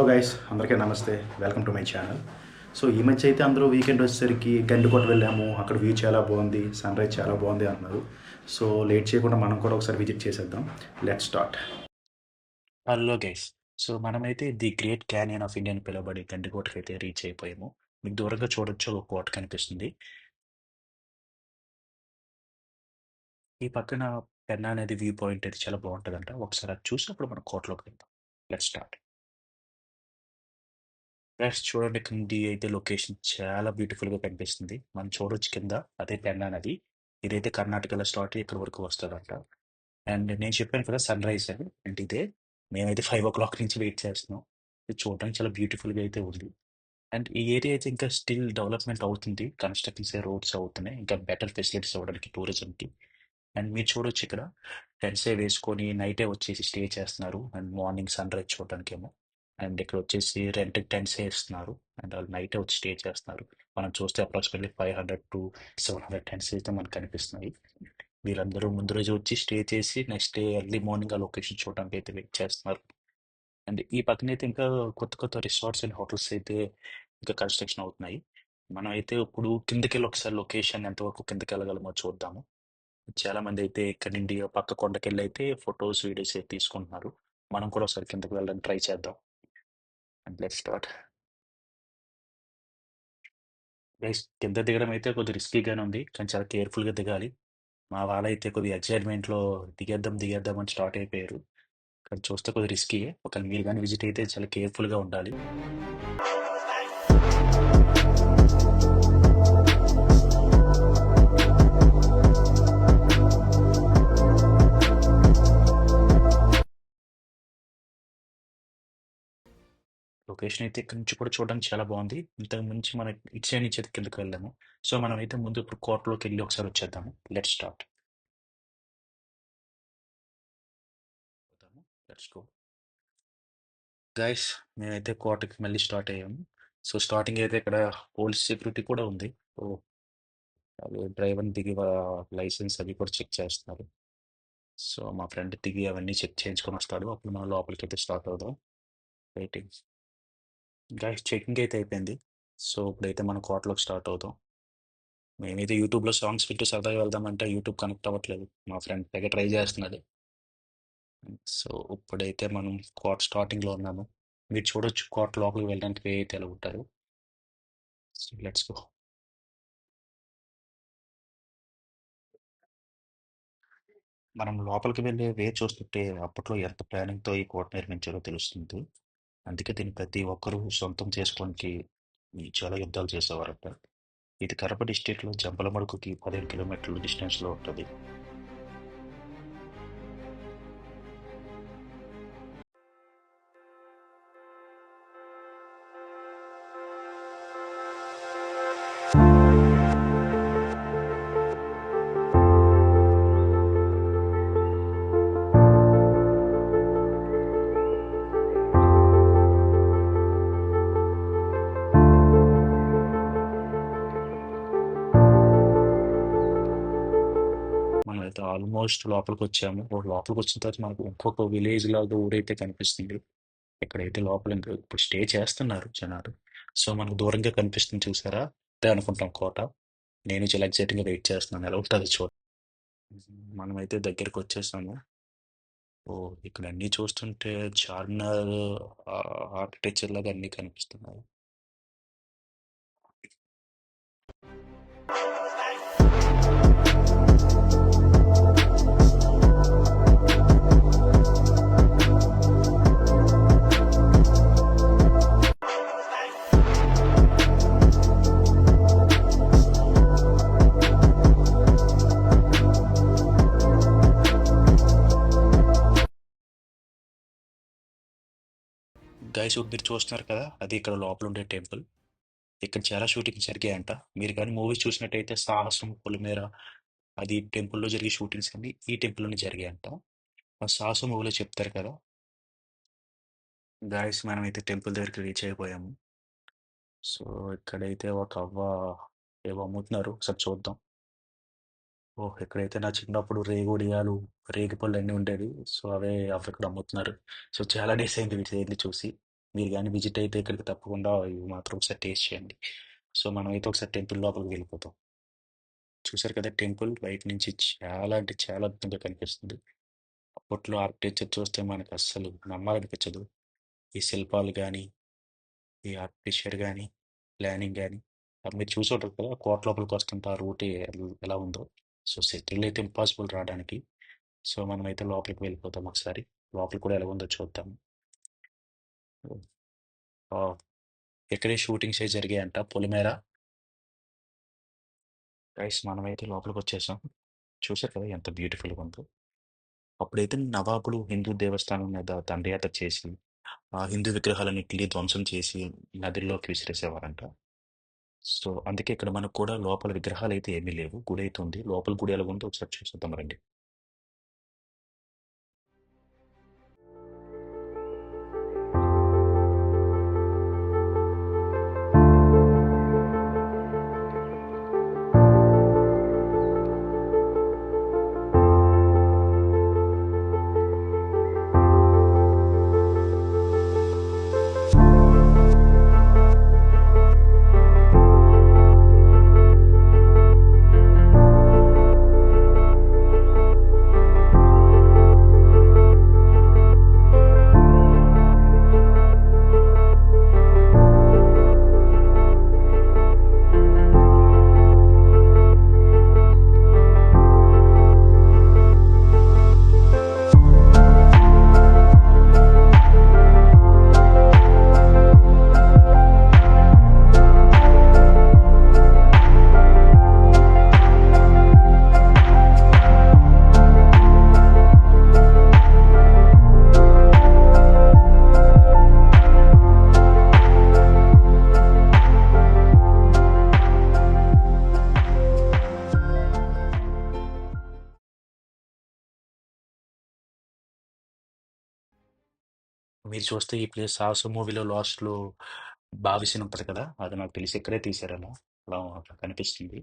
Hello guys, అందరికీ నమస్తే. Welcome to my channel. So ఈ మధ్య అయితే అందరూ వీకెండ్ వచ్చేసరికి గండికోట వెళ్ళాము. అక్కడ వ్యూ చాలా బాగుంది, సన్ రైజ్ చాలా బాగుంది అన్నారు. సో లేట్ చేయకుండా మనం కూడా ఒకసారి విజిట్ చేసేద్దాం. Let's start. Hello guys. So మనమైతే the great canyon of India అని పిలువబడే గండికోటకి అయితే రీచ్ అయిపోయాము. మీకు దూరంగా చూడొచ్చు ఒక కోట కనిపిస్తుంది. ఈ పక్కన పెన్నా అనేది వ్యూ పాయింట్ అయితే చాలా బాగుంటుందంట. ఒకసారి అది చూసి అప్పుడు మనం కోటలోకి వెళ్దాం. Let's start. గైస్ చూడండి, కింది అయితే లొకేషన్ చాలా బ్యూటిఫుల్గా కనిపిస్తుంది. మనం చూడొచ్చు కింద అదే పెన్నా నది. ఇదైతే కర్ణాటకలో స్టార్ట్ ఇక్కడ వరకు వస్తుందంట. అండ్ నేను చెప్పాను కదా సన్ రైజ్ అని, అంటే ఇదే. మేమైతే 5 o'clock నుంచి వెయిట్ చేస్తున్నాం. ఇది చూడడానికి చాలా బ్యూటిఫుల్గా అయితే ఉంది. అండ్ ఈ ఏరియా అయితే ఇంకా స్టిల్ డెవలప్మెంట్ అవుతుంది. కన్స్ట్రక్షన్స్ రోడ్స్ అవుతున్నాయి. ఇంకా బెటర్ ఫెసిలిటీస్ అవ్వడానికి టూరిజంకి. అండ్ మీరు చూడొచ్చు ఇక్కడ టెంట్సే వేసుకొని నైటే వచ్చేసి స్టే చేస్తున్నారు. అండ్ మార్నింగ్ సన్ రైజ్ చూడడానికేమో. అండ్ ఇక్కడ వచ్చేసి రెంట్ టెంట్సే ఇస్తున్నారు. అండ్ వాళ్ళు నైటే వచ్చి స్టే చేస్తున్నారు. మనం చూస్తే అప్రాక్సిమేట్లీ 500 to 700 టెంట్స్ అయితే మనకు కనిపిస్తున్నాయి. వీళ్ళందరూ ముందు రోజు వచ్చి స్టే చేసి నెక్స్ట్ డే ఎర్లీ మార్నింగ్ ఆ లొకేషన్ చూడడానికి అయితే వెయిట్ చేస్తున్నారు. అండ్ ఈ పక్కనైతే ఇంకా కొత్త కొత్త రిసార్ట్స్ అండ్ హోటల్స్ అయితే ఇంకా కన్స్ట్రక్షన్ అవుతున్నాయి. మనం అయితే ఇప్పుడు కిందకెళ్ళి ఒకసారి లొకేషన్ ఎంతవరకు కిందకి వెళ్ళగలమో చూద్దాము. చాలా మంది అయితే ఇక్కడ నుండి ఆ పక్క కొండకెళ్ళి అయితే ఫొటోస్ వీడియోస్ అయితే తీసుకుంటున్నారు. మనం కూడా ఒకసారి కిందకి వెళ్ళడానికి ట్రై చేద్దాం. And let start. గైస్, కింద దిగడం అయితే కొద్దిగా రిస్కీగానే ఉంది, కానీ చాలా కేర్ఫుల్గా దిగాలి. మా వాళ్ళైతే కొద్దిగా ఎక్సైట్మెంట్లో దిగేద్దాం దిగేద్దాం అని స్టార్ట్ అయిపోయారు. కానీ చూస్తే కొద్దిగా రిస్కీ. ఒకవేళ మీరు కానీ విజిట్ అయితే చాలా కేర్ఫుల్గా ఉండాలి. లొకేషన్ అయితే ఇక్కడ నుంచి కూడా చూడడానికి చాలా బాగుంది. ఇంతకు మించి మనం ఇటు సైడ్ నుంచి అయితే కిందకి వెళ్ళాము. సో మనం అయితే ముందు ఇప్పుడు కోటలోకి వెళ్ళి ఒకసారి వచ్చేద్దాము. Let start. Let's go guys. మేమైతే కోటకి మళ్ళీ స్టార్ట్ అయ్యాము. సో స్టార్టింగ్ అయితే ఇక్కడ పోలీస్ సెక్యూరిటీ కూడా ఉంది. సో డ్రైవర్ దిగి లైసెన్స్ అవి కూడా చెక్ చేస్తున్నారు. సో మా ఫ్రెండ్ దిగి అవన్నీ చెక్ చేయించుకొని వస్తాడు. అప్పుడు మనం లోపలికి అయితే స్టార్ట్ అవుదాం. వెయిటింగ్. గైస్, చెకింగ్ అయితే అయిపోయింది. సో ఇప్పుడైతే మనం కోటలోకి స్టార్ట్ అవుతాం. మేమైతే యూట్యూబ్లో సాంగ్స్ వింటూ సరదాగా వెళ్దామంటే యూట్యూబ్ కనెక్ట్ అవ్వట్లేదు. మా ఫ్రెండ్ తెగ ట్రై చేస్తున్నాడు. సో ఇప్పుడైతే మనం కోట స్టార్టింగ్లో ఉన్నాము. మీరు చూడొచ్చు కోట లోపలికి వెళ్ళడానికి వే అయితే ఎలా ఉంటారు. So let's go. మనం లోపలికి వెళ్ళే వే చూస్తుంటే అప్పట్లో ఎంత ప్లానింగ్తో ఈ కోట నిర్మించారో తెలుస్తుంది. అందుకే దీన్ని ప్రతి ఒక్కరూ సొంతం చేసుకోవడానికి చాలా యుద్ధాలు చేసేవారట. ఇది కడప డిస్టిక్లో జంపలమడుగుకి 15 కిలోమీటర్ల డిస్టెన్స్లో ఉంటుంది. మనమైతే ఆల్మోస్ట్ లోపలికి వచ్చాము. లోపలికి వచ్చిన తర్వాత మనకు ఇంకొక విలేజ్ లాగా ఊరైతే కనిపిస్తుంది. ఇక్కడైతే లోపల ఇంకా ఇప్పుడు స్టే చేస్తున్నారు జనాలు. సో మనకు దూరంగా కనిపిస్తుంది చూసారా, అదే అనుకుంటాం కోట. నేను చాలా ఎక్సైటింగ్గా వెయిట్ చేస్తున్నాను ఎలా ఉంటుంది చూడ. మనమైతే దగ్గరికి వచ్చేసాము. ఓ, ఇక్కడ అన్నీ చూస్తుంటే చార్మినార్ ఆర్కిటెక్చర్ లాగా అన్నీ కనిపిస్తున్నాయి. గైస్, మీరు చూస్తున్నారు కదా, అది ఇక్కడ లోపల ఉండే టెంపుల్. ఇక్కడ చాలా షూటింగ్ జరిగాయంట. మీరు కానీ మూవీస్ చూసినట్టయితే సాహసం, పొలిమేర, అది టెంపుల్లో జరిగే షూటింగ్స్ అన్ని ఈ టెంపుల్లోనే జరిగాయంట. ఆ సాహసం మూవీలో చెప్తారు కదా. గాయస్, మనమైతే టెంపుల్ దగ్గరికి రీచ్ అయిపోయాము. సో ఇక్కడైతే ఒక అవ్వ ఏవో అమ్ముతున్నారు, ఒకసారి చూద్దాం. ఓహ్, ఇక్కడైతే నా చిన్నప్పుడు రేగుడియాలు, రేగిపళ్ళు అన్నీ ఉండేవి. సో అవే అవి ఇక్కడ అమ్ముతున్నారు. సో చాలా డేస్ అయింది వీటి దగ్గర చూసి. మీరు కానీ విజిట్ అయితే ఇక్కడికి తప్పకుండా ఇవి మాత్రం ఒకసారి టేస్ట్ చేయండి. సో మనమైతే ఒకసారి టెంపుల్ లోపలికి వెళ్ళిపోతాం. చూసారు కదా టెంపుల్ బయట నుంచి చాలా అంటే చాలా అద్భుతంగా కనిపిస్తుంది. అప్పట్లో ఆర్కిటెక్చర్ చూస్తే మనకు అస్సలు నమ్మాలనిపించదు. ఈ శిల్పాలు కానీ, ఈ ఆర్కిటెక్చర్ కానీ, ప్లానింగ్ కానీ మీరు చూసి ఉంటారు కదా కోట లోపలికి వస్తుంటే ఆ రూట్ ఎలా ఉందో. సో సిటీలో అయితే ఇంపాసిబుల్ రావడానికి. సో మనమైతే లోపలికి వెళ్ళిపోతాం ఒకసారి. లోపల కూడా ఎలా ఉందో చూద్దాం. ఆ, ఇక్కడే షూటింగ్స్ అయి జరిగాయంట పొలిమేర. గైస్ మనమైతే లోపలికి వచ్చేసాం. చూసారు కదా ఎంత బ్యూటిఫుల్గా ఉందో. అప్పుడైతే నవాబులు హిందూ దేవస్థానం మీద దండయాత్ర చేసి ఆ హిందూ విగ్రహాలన్నింటినీ ధ్వంసం చేసి నదిలోకి విసిరేసేవారంట. సో అందుకే ఇక్కడ మనకు కూడా లోపల విగ్రహాలు అయితే ఏమీ లేవు. గుడి అయితే ఉంది. లోపల గుడి ఎలా ఉందో ఒకసారి చూసేద్దాం రండి. మీరు చూస్తే ఈ ప్లేస్ సాహస మూవీలో లాస్ట్లో బావిసిన ఉంటుంది కదా అది నాకు తెలిసి ఇక్కడే తీశారేమో అలా అట్లా కనిపిస్తుంది.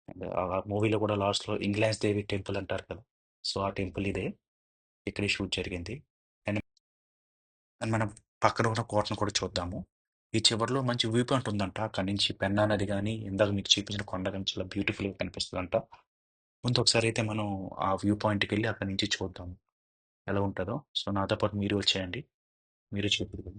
అండ్ ఆ మూవీలో కూడా లాస్ట్లో ఇంగ్లాండ్స్ దేవి టెంపుల్ అంటారు కదా. సో ఆ టెంపుల్ ఇదే. ఇక్కడే షూట్ జరిగింది. అండ్ అండ్ మనం పక్కన ఉన్న కోటను కూడా చూద్దాము. ఈ చివరిలో మంచి వ్యూ పాయింట్ ఉందంట. అక్కడి నుంచి పెన్నా నది కానీ ఇందాక మీకు చూపించిన కొండ కానీ చాలా బ్యూటిఫుల్గా కనిపిస్తుందంట. ముందు ఒకసారి అయితే మనం ఆ వ్యూ పాయింట్కి వెళ్ళి అక్కడి నుంచి చూద్దాం ఎలా ఉంటుందో. సో నాతో పాటు మీరు వచ్చేయండి. మీరు చూపిద్దాం.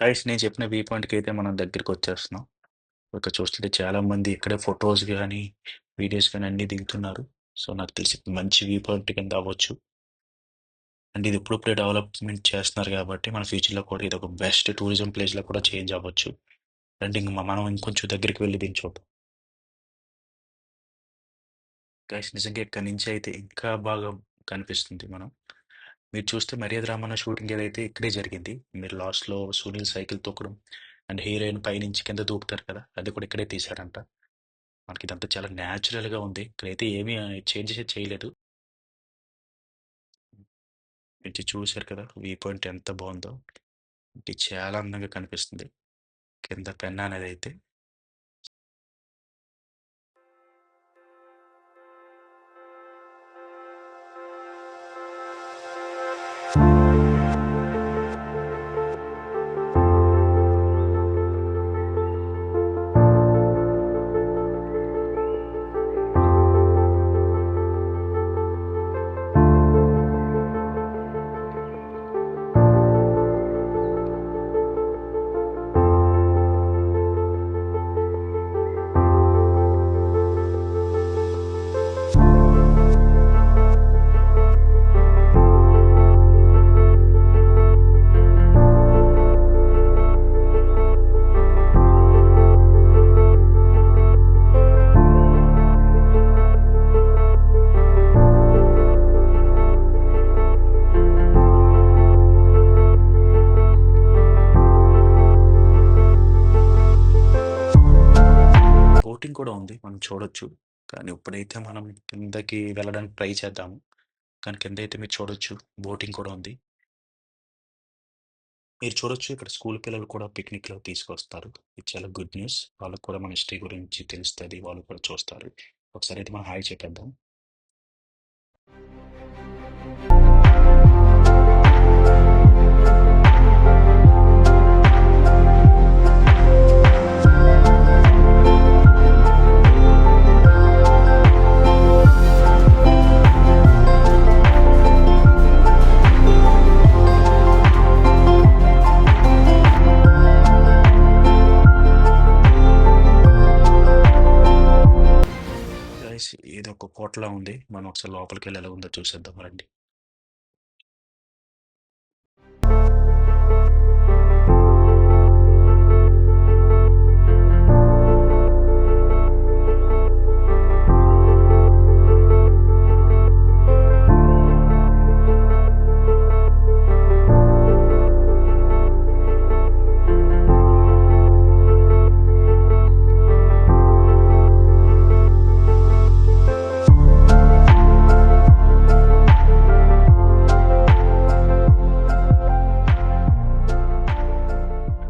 గైస్ నేను చెప్పిన వ్యూ పాయింట్కి అయితే మనం దగ్గరికి వచ్చేస్తున్నాం. ఇక్కడ చూస్తుంటే చాలా మంది ఇక్కడే ఫొటోస్ కానీ వీడియోస్ కానీ అన్నీ దిగుతున్నారు. సో నాకు తెలిసి మంచి వ్యూ పాయింట్ కింద అవ్వచ్చు. అండ్ ఇది ఇప్పుడిప్పుడే డెవలప్మెంట్ చేస్తున్నారు కాబట్టి మన ఫ్యూచర్లో కూడా ఇది ఒక బెస్ట్ టూరిజం ప్లేస్లో కూడా చేంజ్ అవ్వచ్చు. అండ్ ఇంక మనం ఇంకొంచెం దగ్గరికి వెళ్ళి దీన్ని చూద్దాం. గైస్ నిజంగా ఇక్కడి నుంచి అయితే ఇంకా బాగా కనిపిస్తుంది మనం. మీరు చూస్తే మర్యాద రామన్న షూటింగ్ ఏదైతే ఇక్కడే జరిగింది. మీరు లాస్ట్లో సునీల్ సైకిల్ తొక్కడం అండ్ హీరోయిన్ పైనుంచి కింద దూకుతారు కదా అది కూడా ఇక్కడే తీశారంట. మనకి ఇదంతా చాలా న్యాచురల్గా ఉంది. ఇక్కడైతే ఏమీ చేంజెస్ చేయలేదు. ఇది చూశారు కదా వ్యూ పాయింట్ ఎంత బాగుందో. ఇది చాలా అందంగా కనిపిస్తుంది కింద పెన్నా అనేది అయితే. కూడా ఉంది. మనం చూడొచ్చు. కానీ ఇప్పుడైతే మనం కిందకి వెళ్ళడానికి ట్రై చేద్దాము. కానీ కిందైతే మీరు చూడొచ్చు బోటింగ్ కూడా ఉంది. మీరు చూడొచ్చు ఇక్కడ స్కూల్ పిల్లలు కూడా పిక్నిక్‌లో తీసుకొస్తారు. ఇది చాలా గుడ్ న్యూస్. వాళ్ళకి కూడా మన హిస్టరీ గురించి తెలుస్తది. వాళ్ళు కూడా చూస్తారు. ఒకసారి అయితే మనం హాయ్ చెప్పేద్దాం. గైస్ ఇదొక కోటలా ఉంది. మనం ఒకసారి లోపలికెళ్ళి ఎలా ఉందో చూసేద్దాం రండి.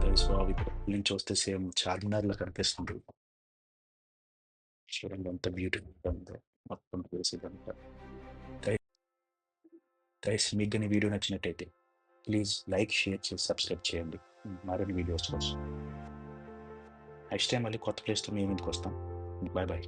Guys wow! ఇక్కడ నుంచి చూస్తే సేమ్ చార్మినార్‌లా కనిపిస్తుంది. చూడండి ఎంత బ్యూటిఫుల్‌గా ఉందో మొత్తం ప్లేస్ ఇదంతా. గై గైస్ మీకు గాని ఈ వీడియో నచ్చినట్టయితే ప్లీజ్ లైక్, షేర్ చేసి సబ్స్క్రైబ్ చేయండి. మరిన్ని వీడియోస్ కోసం. నెక్స్ట్ టైం మళ్ళీ కొత్త ప్లేస్‌తో మీ ముందుకొస్తాం. Bye bye.